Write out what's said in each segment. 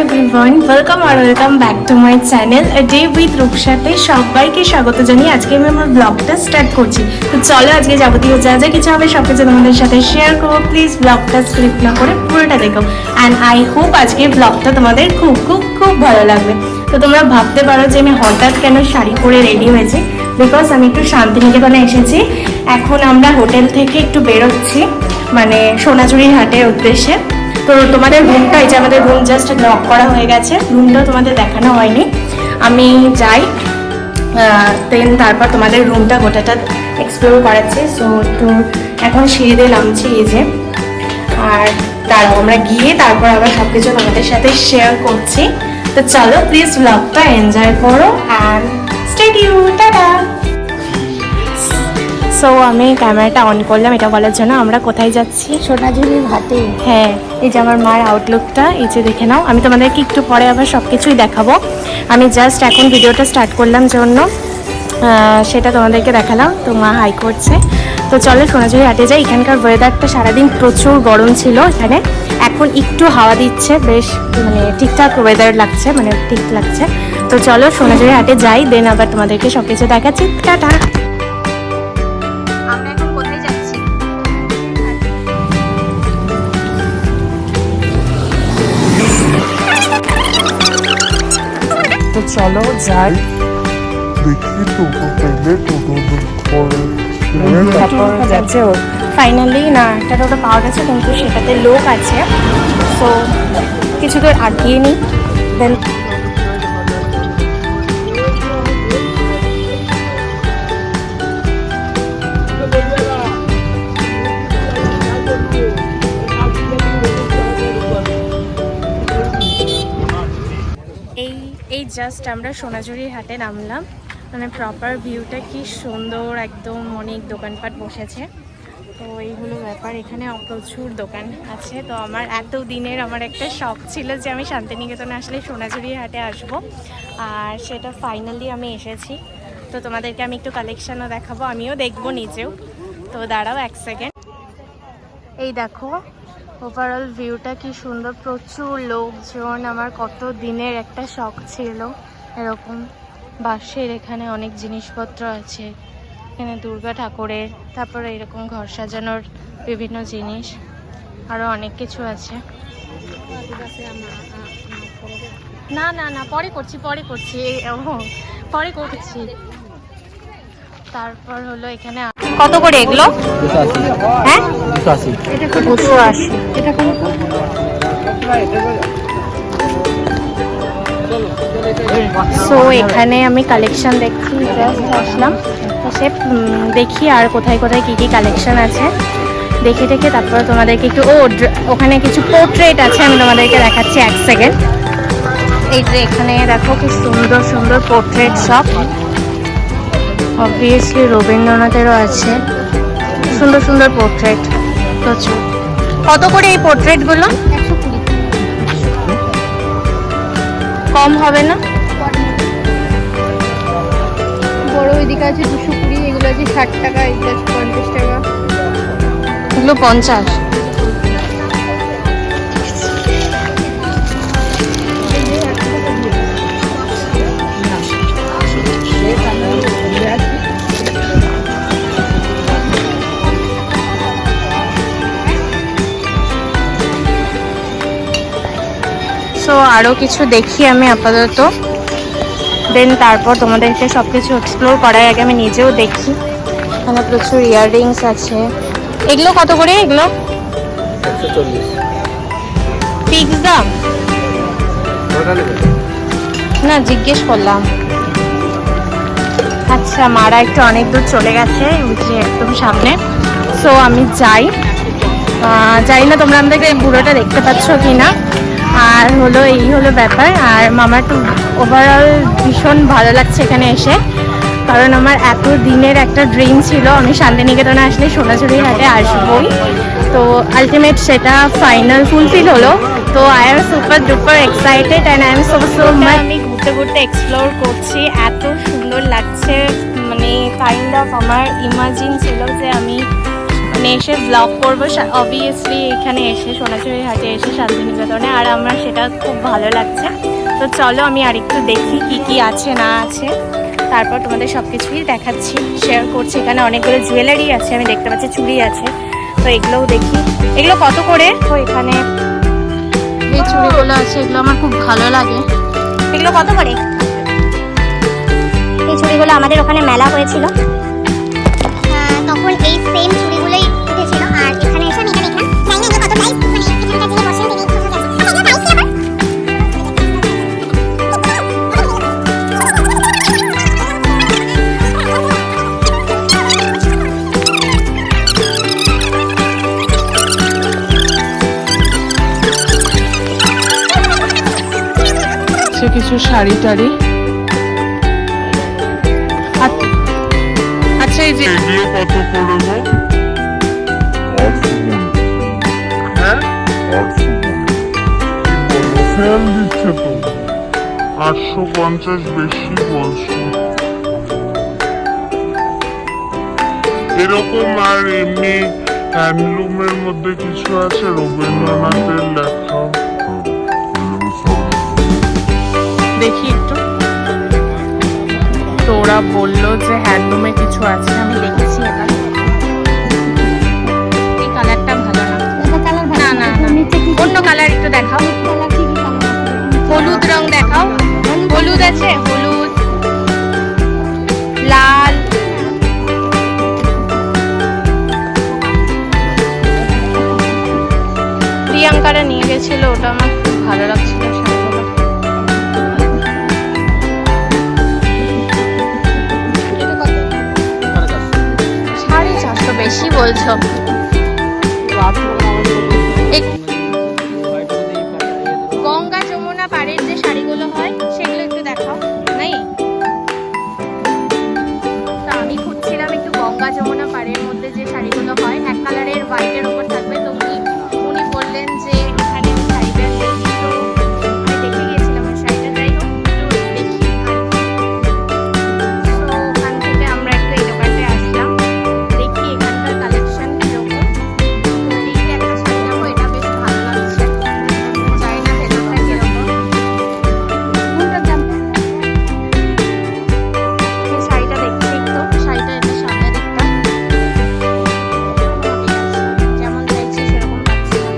Everyone, welcome back to my channel a day with রূপসাতে সবাইকে স্বাগত জানিয়ে আজকে আমি আমার ব্লগটা স্টার্ট করছি। তো চলো আজকে যাবতীয় যা যা কিছু হবে সব কিছু তোমাদের সাথে শেয়ার করবো। প্লিজ ব্লগটা স্কিপ না করে পুরোটা দেখো অ্যান্ড আই হোপ আজকে ব্লগটা তোমাদের খুব খুব খুব ভালো লাগবে। তো তোমরা ভাবতে পারো যে আমি হঠাৎ কেন শাড়ি পরে রেডি হয়েছি, বিকজ আমি একটু শান্তিনিকেতনে এসেছি। এখন আমরা হোটেল থেকে একটু বেরোচ্ছি, মানে সোনাঝুরির হাটের উদ্দেশ্যে। তো তোমাদের রুমটা, এই যে আমাদের রুম জাস্ট লক করা হয়ে গেছে, রুমটাও তোমাদের দেখানো হয়নি। আমি যাই দেন তারপর তোমাদের রুমটা গোটাটা এক্সপ্লোর করাচ্ছি। সো একটু এখন সিঁড়ি দিয়ে নামছি এই যে, আর দাঁড়াও আমরা গিয়ে তারপর আবার সব কিছু তোমাদের সাথে শেয়ার করছি। তো চলো প্লিজ ব্লগটা এনজয় করো and stay tuned. Tata. So আমি ক্যামেরাটা অন করলাম এটা বলার জন্য আমরা কোথায় যাচ্ছি, সোনাঝুরির হাটে। হ্যাঁ, এই যে আমার মার আউটলুকটা এই যে দেখে নাও। আমি তোমাদেরকে একটু পরে আবার সব কিছুই দেখাবো। আমি জাস্ট এখন ভিডিওটা স্টার্ট করলাম জন্য সেটা তোমাদেরকে দেখালাম। তো মা হাই করছে। তো চলো সোনাঝুরি হাটে যাই। এখানকার ওয়েদারটা সারাদিন প্রচুর গরম ছিল এখানে, এখন একটু হাওয়া দিচ্ছে, বেশ মানে ঠিকঠাক ওয়েদার লাগছে, মানে ঠিক লাগছে। তো চলো সোনাঝুরি হাটে যাই, দেন আবার তোমাদেরকে সব কিছু দেখাচ্ছি। টাটা। তো চলো যাই, দেখি টোটো পেলে টোটো যাচ্ছে ও ফাইনালি। না, একটা টোটো পাওয়া গেছে কিন্তু সেটাতে লোক আছে, তো কিছু দূর আগিয়ে নিই দেন। এই জাস্ট আমরা সোনাঝুরির হাটে নামলাম, মানে প্রপার ভিউটা কি সুন্দর, একদম অনেক দোকানপাট বসেছে। তো এই হলো ব্যাপার, এখানে প্রচুর দোকান আছে। তো আমার এত দিনের আমার একটা শখ ছিল যে আমি শান্তিনিকেতনে আসলে সোনাঝুরির হাটে আসব, আর সেটা ফাইনালি আমি এসেছি। তো তোমাদেরকে আমি একটু কালেকশানও দেখাবো, আমিও দেখবো নিজেও। তো দাঁড়াও এক সেকেন্ড। এই দেখো ওভারঅল ভিউটা কি সুন্দর, প্রচুর লোকজন। আমার কত দিনের একটা শখ ছিল এরকম বাঁশের, এখানে অনেক জিনিসপত্র আছে, এখানে দুর্গা ঠাকুরের, তারপরে এরকম ঘর সাজানোর বিভিন্ন জিনিস, আরও অনেক কিছু আছে। না না না, পরে করছি পরে করছি। তারপর হলো এখানে কত করে এগুলো? হ্যাঁ, 280। এটা কোন? সো এখানে আমি কালেকশন দেখছি, জাস্ট আসলাম এসে দেখি আর কোথায় কোথায় কী কী কালেকশন আছে, দেখে তারপর তোমাদেরকে একটু ওখানে কিছু পোর্ট্রেট আছে, আমি তোমাদেরকে দেখাচ্ছি এক সেকেন্ড। এই যে এখানে দেখো কি সুন্দর সুন্দর পোর্ট্রেট সব, অবভিয়াসলি রবীন্দ্রনাথেরও আছে, সুন্দর সুন্দর পোর্ট্রেট প্রচুর। কত করে এই পোর্ট্রেটগুলো? 120। কম হবে না? বড় ওইদিকে আছে 220, এগুলো আছে 60 টাকা, এগুলো আছে 50 টাকা। এগুলো 50। সো আরও কিছু দেখি আমি আপাতত, দেন তারপর তোমাদেরকে সব কিছু এক্সপ্লোর করার আগে আমি নিজেও দেখি। এখানে প্রচুর ইয়াররিংস আছে। এগুলো কত করে? এগুলো 140। ফিক্স দাম না, জিজ্ঞেস করলাম। আচ্ছা, মারা একটু অনেক দূর চলে গেছে, ওই যে একদম সামনে। সো আমি যাই না তোমরা আমাদেরকে পুরোটা দেখতে পাচ্ছ কি না। আর হলো এই হলো ব্যাপার। আর মামার তো ওভারঅল ভীষণ ভালো লাগছে এখানে এসে, কারণ আমার এত দিনের একটা ড্রিম ছিল আমি শান্তিনিকেতনে আসলে সোনাঝুরির হাটে আসবই। তো আলটিমেট সেটা ফাইনাল ফুলফিল হলো। তো I am super duper excited and I am so much. আমি ঘুরতে ঘুরতে এক্সপ্লোর করছি, এত সুন্দর লাগছে, মানে কাইন্ড অফ আমার ইমাজিন ছিল যে আমি এখানে এসে ব্লগ করবো অবভিয়াসলি, এখানে এসে সোনাঝুরি হাটে এসে শান্তিনিকেতনে, আর আমার সেটা খুব ভালো লাগছে। তো চলো আমি আরেকটু দেখি কি কি আছে না আছে, তারপর তোমাদের সব কিছুই দেখাচ্ছি, শেয়ার করছি। এখানে অনেকগুলো জুয়েলারি আছে, আমি দেখতে পাচ্ছি চুড়ি আছে, তো এগুলোও দেখি। এগুলো কত করে? তো এখানে এই চুড়িগুলো আছে, এগুলো আমার খুব ভালো লাগে। এগুলো কত করে? এই চুড়িগুলো আমাদের ওখানে মেলা হয়েছিল, তখন এই সেম চুড়িগুলোই উঠেছিল। আর এখানে এসে আমি এটা দেখলাম, জানি না কত প্রাইস, মানে এখানকার যিনি বসেন তিনি বোঝা যাচ্ছে। আচ্ছা, এটা প্রাইস কি আবার? কিছু শাড়ি টাড়ি, আচ্ছা এই যে এগুলো কত করে গো? 800 হ্যাঁ 800 ফেল দিচ্ছে তো, 850 বেশি বলছো। এরকম আর এমনি হ্যান্ডলুমের মধ্যে কিছু আছে রবীন্দ্রনাথের লেখা, দেখি একটু। তো ওরা বললো যে হ্যান্ডলুমে কিছু আছে, আমি দেখেছি। এটা এই কালারটা ভালো না, না না না, অন্য কালার একটু দেখাও। হলুদ রং দেখাও, হলুদ আছে, হলুদ, লাল, প্রিয়াঙ্কারা নিয়ে গেছিল, ওটা আমার খুব ভালো লাগছিল শাড়িগুলো। 450 বেশি বলছো? গঙ্গা যমুনা পাড়ের যে শাড়িগুলো হয় সেগুলো একটু দেখাও, নাই? তা আমি খুঁজছিলাম একটু গঙ্গা যমুনা পাড়ের মধ্যে যে শাড়িগুলো হয়, এক কালারের হোয়াইটের ওপর থাকবে। তো উনি বললেন যে এখানে শাড়িটা নেই, তো আমি দেখে গিয়েছিলাম ওই শাড়িটা। যাই হোক, একটু দেখি। তো ওখান থেকে আমরা একটু এই দোকানটায় আসলাম, দেখি এখানকার কালেকশন কিরকম। দেখি একটা শাড়ি নেবো, এটা বেশ ভালো লাগছে, জানি না ভেতরটা কিরকম। এই শাড়িটা দেখছি একটু, শাড়িটা এটা সামনে দিকটা যেমন চাইছি সেরকম পাচ্ছি না।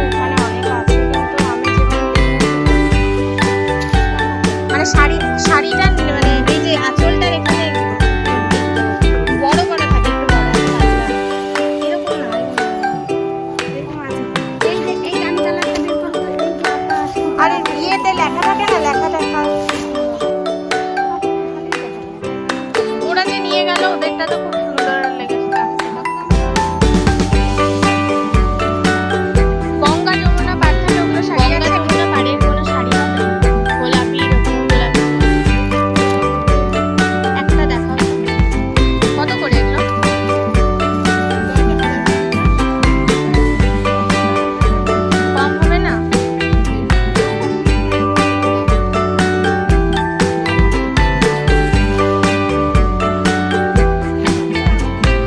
এখানে অনেক আছে, কিন্তু আমি মানে শাড়িটা মানে এই যে আঁচলটার এখানে বড় করা থাকে, একটু বড় এরকম না, এরকম আছে। এই যে এই রানী কালারটা বের করো, আরে ইয়েতে লেখা থাকে না, লেখা দেখা। ওরা যে নিয়ে গেল ওদেরটা তো খুব সুন্দর লেগেছে, লাগছিল। গঙ্গা যমুনা পাড় থেকে ওগুলো শাড়ি আছে, যমুনা পাড়ের কোনো শাড়ি হবে গোলাপি, এরকম গোলাপি। একটা দেখাও, কত করে এগুলো? কম হবে না?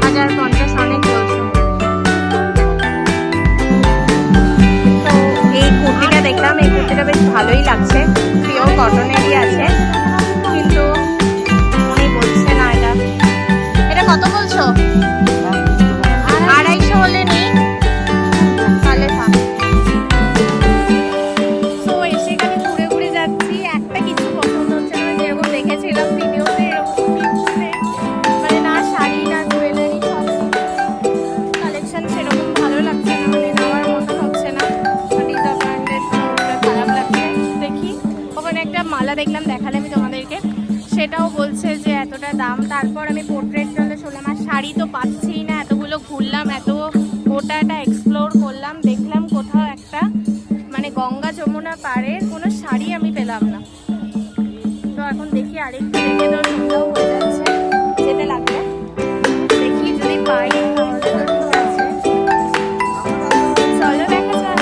হাজার 50 অনেক বলছো। তো এই কুর্তিটা দেখলাম, এই কুর্তিটা বেশ ভালোই লাগছে, পিওর কটনেরই আছে, কিন্তু উনি বলছে না। এটা কত বলছো? 250 হলে নেই তাহলে থাক। তো এসে এখানে ঘুরে ঘুরে যাচ্ছি, একটা কিছু পছন্দ হচ্ছে না, যেরকম দেখেছিলাম ভিডিওতে এরকম কিছু নেই, মানে না শাড়ি না জুয়েলারি, সব কালেকশন সেরকম ভালো লাগছে না, মানে নেওয়ার মতন হচ্ছে না। ডিসঅ্যাপয়েন্টেড, খারাপ লাগছে। দেখি ওখানে একটা মালা দেখলাম, দেখালে আমি তোমাদেরকে, সেটাও বলছে যে এতটা দাম। তারপর আমি পোর্ট্রেট চলে শুনলাম, আর শাড়ি তো পাচ্ছিই না, এতগুলো ঘুরলাম, এত গোটাটা এক্সপ্লোর করলাম, দেখলাম কোথাও একটা মানে গঙ্গা যমুনা পাড়ের কোনো শাড়ি আমি পেলাম না। তো এখন দেখি আরেকটু দেখে, তো সন্ধ্যাও হয়ে যাচ্ছে, যেতে লাগবে। দেখি যদি পাই তাহলে তো ঠিক আছে। চলো দেখা যাক।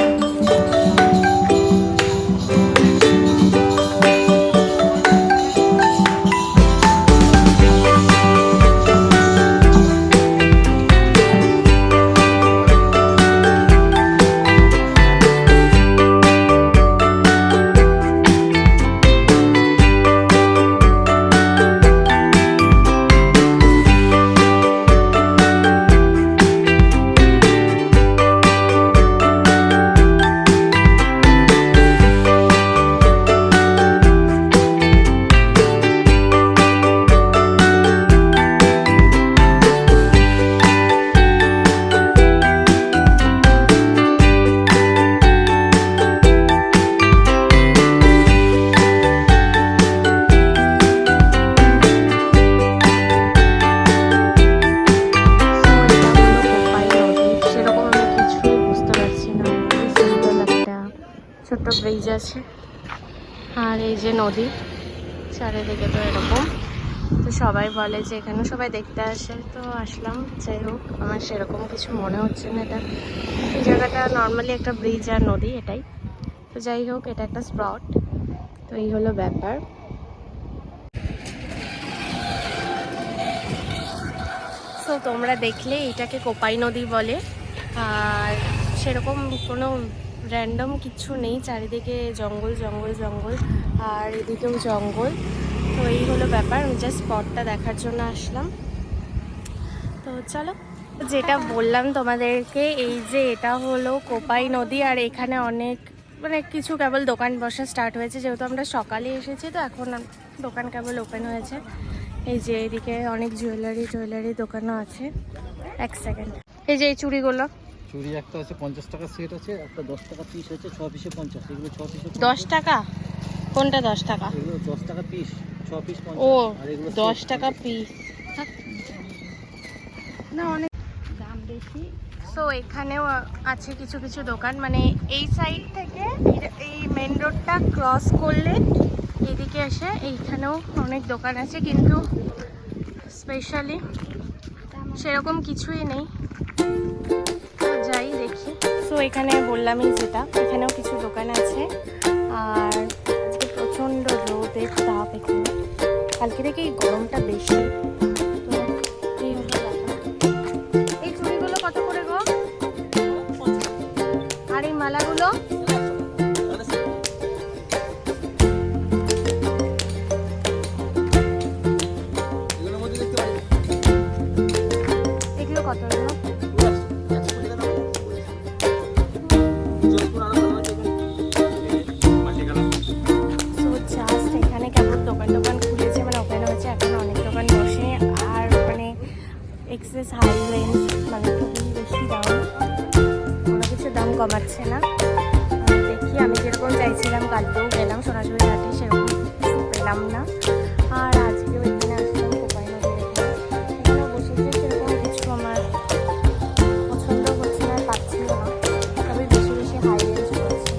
ব্রিজ আছে, আর এই যে নদী চারিদিকে তো এরকম। তো সবাই বলে যে এখানে সবাই দেখতে আসে, তো আসলাম। যাই হোক, আমার সেরকম কিছু মনে হচ্ছে না। এটা এই জায়গাটা নর্মালি একটা ব্রিজ আর নদী, এটাই। তো যাই হোক, এটা একটা স্পট। তো এই হলো ব্যাপার। তো তোমরা দেখলে এটাকে কোপাই নদী বলে, আর সেরকম কোনো র্যান্ডম কিছু নেই, চারিদিকে জঙ্গল জঙ্গল জঙ্গল, আর এদিকেও জঙ্গল। তো এই হলো ব্যাপার, আমি জাস্ট স্পটটা দেখার জন্য আসলাম। তো চলো, যেটা বললাম তোমাদেরকে, এই যে এটা হলো কোপাই নদী, আর এখানে অনেক মানে কিছু কেবল দোকান বসা স্টার্ট হয়েছে, যেহেতু আমরা সকালে এসেছি, তো এখন দোকান কেবল ওপেন হয়েছে। এই যে এদিকে অনেক জুয়েলারি দোকানও আছে। এক সেকেন্ড, এই যে এই চুড়িগুলো, চুড়ি একটা আছে 50 টাকা সেট আছে, একটা 10 টাকা পিস আছে, 6 পিসে 50। এগুলো 6 পিসে 10 টাকা? কোনটা 10 টাকা? এগুলো 10 টাকা পিস, 6 পিস 50। ও, আর এগুলো 10 টাকা পিস না, অনেক দাম বেশি। সো এখানেও আছে কিছু কিছু দোকান, মানে এই সাইড থেকে এই মেন রোডটা ক্রস করলে এদিকে এসে এইখানেও অনেক দোকান আছে, কিন্তু স্পেশালি সেরকম কিছুই নেই। তো যাই দেখি। সো এখানে বললামই যেটা, এখানেও কিছু দোকান আছে। আর আজকে প্রচণ্ড রোদের তাপ এখানে, কালকে থেকে এই গরমটা বেশি। তো এই হলো ব্যাপার। এই চুড়িগুলো কত করে গো? আর এই মালাগুলো? এগুলো কত হলো? সো জাস্ট এখানে কেমন দোকান খুলেছে, মানে ওপেন হয়েছে, এখন অনেক দোকান বসে। আর মানে এক্সেস হাই রেঞ্জ, মানে খুবই বেশি দাম, কোনো কিছু দাম কমাচ্ছে না। দেখি, আমি যেরকম চাইছিলাম, কালকেও গেলাম সোনাঝুরি হাটে, সেরকম কিছু পেলাম না। আর আজকেও এখানে আসলাম কোপাই নদীর এখানে, এখানেও বসেছে, সেরকম কিছু আমার পছন্দ হচ্ছে না, পাচ্ছিল না, তবে বেশি বেশি হাই রেঞ্জ রয়েছে।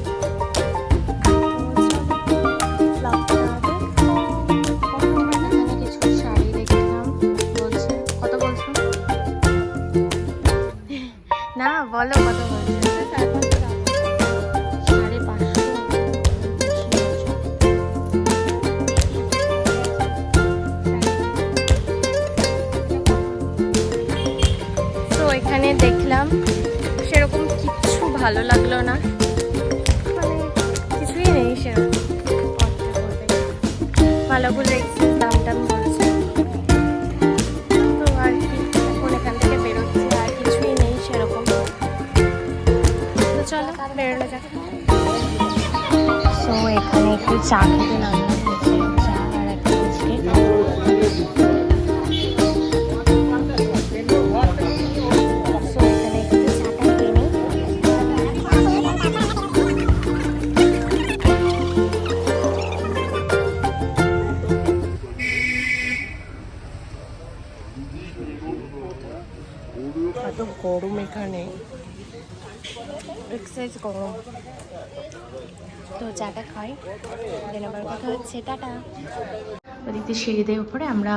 এখানে কিছু শাড়ি দেখলাম, বলছে কত বলছো? না বলো কত বলছো? 550। তো এখানে দেখলাম, সেরকম কিচ্ছু ভালো লাগলো না, মানে কিছুই নেই সেরকম। মালাগুলো এক্সেস দাম টাম বলছে, তো আর কি, এখন এখান থেকে বেরোচ্ছে, আর কিছুই নেই সেরকম। তো চলো বেরোনো যাক। সো এখানে একটু চা খেতে নামলাম, হচ্ছে চা আর একটা বিস্কিট। সো এখানে একটু চাটা খেয়ে নিই। এত গরম এখানে, এক্সাইজ গরম। তো চাটা খাই, দেন আবার কথা হচ্ছে, টাটা। ওদিকে সিঁড়িতে উপরে আমরা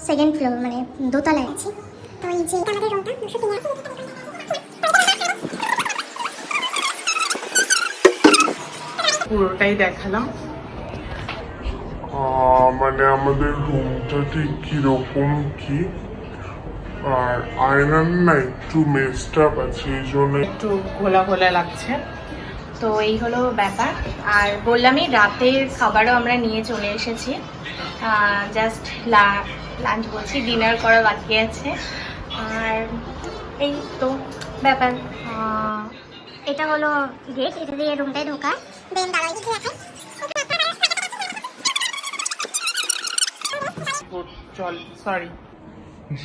সেকেন্ড ফ্লোর, মানে দোতলায় আছি। তো এই যে এটা আমাদের রুমটা, 203 আছে। পুরোটাই দেখালাম। মানে আমাদের রুমটা ঠিক কিরকম কি, আর আয়নার না একটু মেসড আপ আছে, এই জন্য একটু ঘোলা ঘোলা লাগছে। তো এই হলো ব্যাপার। আর বললামই, রাতের খাবারও আমরা নিয়ে চলে এসেছি, জাস্ট লাঞ্চ বলছি, ডিনার করা বাকি আছে। আর এই তো ব্যাপার। এটা হলো গেট, এটা দিয়ে রুমটায় ঢোকা। দেন দাঁড়াই দিকে দেখাই।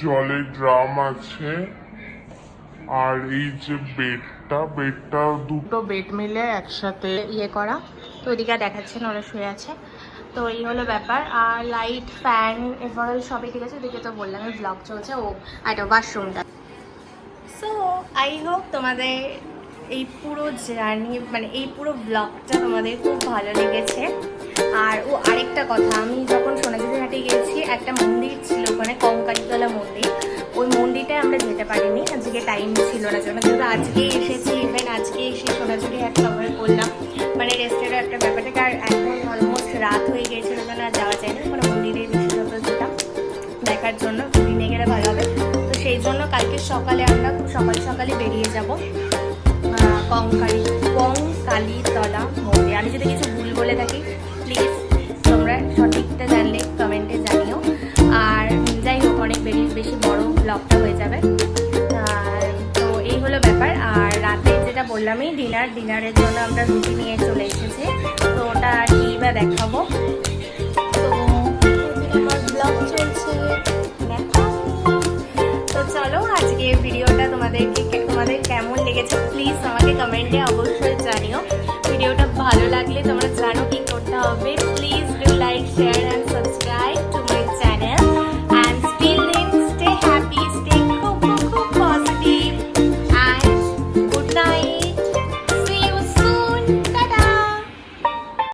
জলের ড্রাম আছে, আর এই যে বেডটা দুটো বেড মিলে একসাথে ইয়ে করা। তো ওইদিকে দেখাচ্ছেন, ওরা শুয়ে আছে। তো এই হলো ব্যাপার। আর লাইট, ফ্যান, এভারঅল সবই ঠিক আছে। ওদিকে তো বললাম ব্লগ চলছে। ও এটা ওয়াশরুমটা। সো আই হোপ তোমাদের এই পুরো জার্নি মানে এই পুরো ব্লগটা তোমাদের খুব ভালো লেগেছে। আর ও আরেকটা কথা, আমি যখন সোনাঝুরি হাটে গেছি একটা মন্দির ছিল ওখানে, কঙ্কালীতলা মন্দির, ওই মন্দিরটায় আমরা যেতে পারিনি, আজকে টাইম ছিল না জন্য। কিন্তু আজকে এসেছি, ইভেন আজকে এসে সোনাঝুরি হাট কভার করলাম, মানে রেস্টেরও একটা ব্যাপার থেকে। আর এখন অলমোস্ট রাত হয়ে গিয়েছিল জন্য আর যাওয়া যায় না, মানে মন্দিরের বিশেষত যেটা দেখার জন্য দিনে গেলে ভালো হবে। তো সেই জন্য কালকে সকালে আমরা খুব সকালে বেরিয়ে যাব কঙ্কালীতলা মন্দির। আমি যদি কিছু ভুল বলে থাকি প্লিজ তোমরা সঠিকটা জানলে কমেন্টে জানিও। আর যাই হোক, অনেক বেশি বড় ব্লগটা হয়ে যাবে। আর তো এই হলো ব্যাপার। আর রাতে যেটা বললামই ডিনারের জন্য আমরা রুটি নিয়ে চলে এসেছি, তো ওটা কি বা দেখাবো। তো আমার ব্লগ চলছে, তো চলো আজকে ভিডিওটা তোমাদের কেমন লেগেছে প্লিজ আমাকে কমেন্টে অবশ্যই